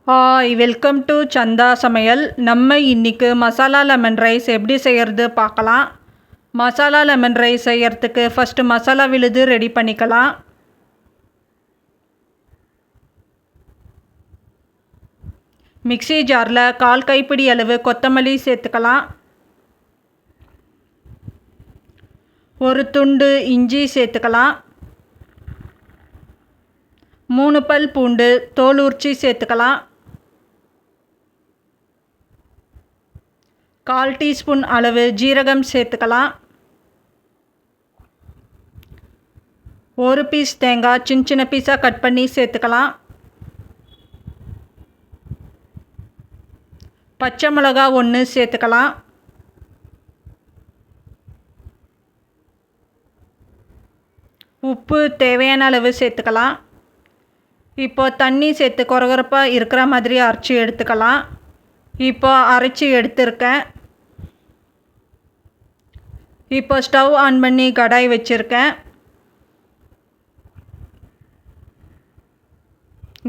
Hi welcome to சந்தா சமையல். நம்ம இன்றைக்கி மசாலா லெமன் ரைஸ் எப்படி செய்கிறது பார்க்கலாம். மசாலா லெமன் ரைஸ் செய்கிறதுக்கு ஃபஸ்ட்டு மசாலா விழுது ரெடி பண்ணிக்கலாம். மிக்ஸி ஜாரில் 1/4 கைப்பிடி அளவு கொத்தமல்லி சேர்த்துக்கலாம். ஒரு துண்டு இஞ்சி சேர்த்துக்கலாம். 3 பல் பூண்டு தோல் உரிச்சி சேர்த்துக்கலாம். 1/4 டீஸ்பூன் அளவு ஜீரகம் சேர்த்துக்கலாம். ஒரு பீஸ் தேங்காய் சின்ன சின்ன பீஸாக கட் பண்ணி சேர்த்துக்கலாம். பச்சை மிளகா 1 சேர்த்துக்கலாம். உப்பு தேவையான அளவு சேர்த்துக்கலாம். இப்போ தண்ணி சேர்த்து கொரகொரப்பாக இருக்கிற மாதிரி அரைச்சி எடுத்துக்கலாம். இப்போ அரைச்சி எடுத்துருக்கேன். இப்போ ஸ்டவ் ஆன் பண்ணி கடாய் வச்சுருக்கேன்.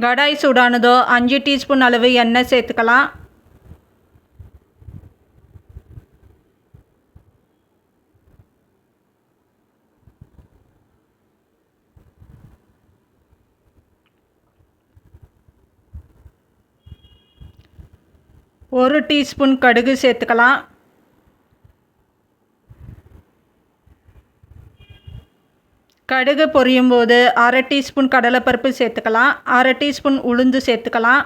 கடாய் சூடானதோ 5 டீஸ்பூன் அளவு எண்ணெய் சேர்த்துக்கலாம். ஒரு டீஸ்பூன் கடுகு சேர்த்துக்கலாம். கடுகு பொரியும் போது 1/2 டீஸ்பூன் கடலைப்பருப்பு சேர்த்துக்கலாம். 1/2 டீஸ்பூன் உளுந்து சேர்த்துக்கலாம்.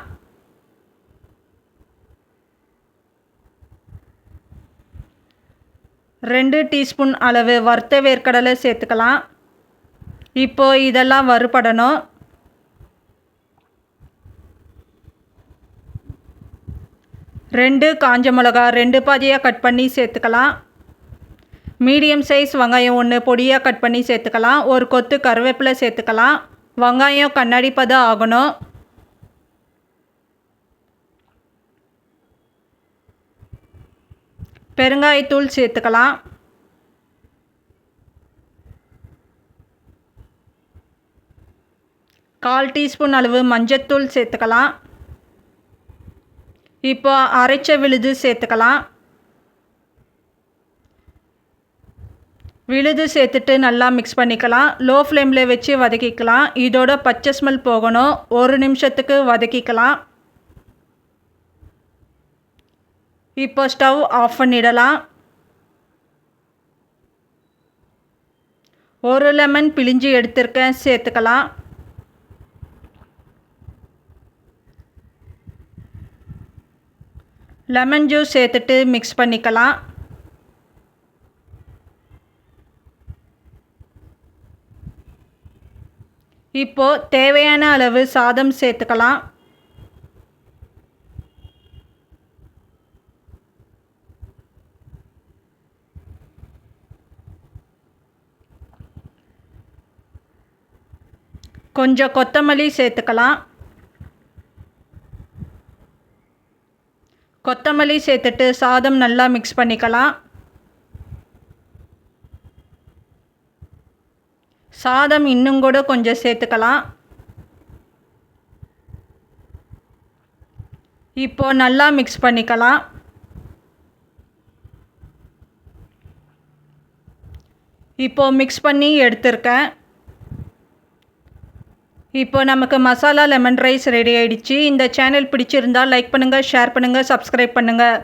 ரெண்டு டீஸ்பூன் அளவு வறுத்த வேர்க்கடலை சேர்த்துக்கலாம். இப்போது இதெல்லாம் வறுபடணும். ரெண்டு காஞ்ச மிளகா 2 பாதியாக கட் பண்ணி சேர்த்துக்கலாம். மீடியம் சைஸ் வெங்காயம் 1 பொடியாக கட் பண்ணி சேர்த்துக்கலாம். ஒரு கொத்து கருவேப்பிலை சேர்த்துக்கலாம். வெங்காயம் கண்ணாடி பதம் ஆகணும். பெருங்காயத்தூள் சேர்த்துக்கலாம். கால் டீஸ்பூன் அளவு மஞ்சத்தூள் சேர்த்துக்கலாம். இப்போ அரைச்ச விழுது சேர்த்துக்கலாம். விழுது சேர்த்துட்டு நல்லா மிக்ஸ் பண்ணிக்கலாம். லோ ஃப்ளேமில் வச்சு வதக்கிக்கலாம். இதோட பச்சை ஸ்மெல் போகணும். 1 நிமிஷத்துக்கு வதக்கிக்கலாம். இப்போ ஸ்டவ் ஆஃப் பண்ணிடலாம். ஒரு லெமன் பிழிஞ்சு எடுத்திருக்கேன் சேர்த்துக்கலாம். லெமன் ஜூஸ் சேர்த்துட்டு மிக்ஸ் பண்ணிக்கலாம். இப்போது தேவையான அளவு சாதம் சேர்த்துக்கலாம். கொஞ்சம் கொத்தமல்லி சேர்த்துக்கலாம். கொத்தமல்லி சேர்த்துட்டு சாதம் நல்லா மிக்ஸ் பண்ணிக்கலாம். சாதம் இன்னும் கூட கொஞ்சம் சேர்த்துக்கலாம். இப்போ நல்லா மிக்ஸ் பண்ணிக்கலாம். இப்போ மிக்ஸ் பண்ணி எடுத்துருக்கேன். இப்போ நமக்கு மசாலா லெமன் ரைஸ் ரெடி ஆயிடுச்சு. இந்த சேனல் பிடிச்சிருந்தால் லைக் பண்ணுங்கள், ஷேர் பண்ணுங்கள், சப்ஸ்கிரைப் பண்ணுங்கள்.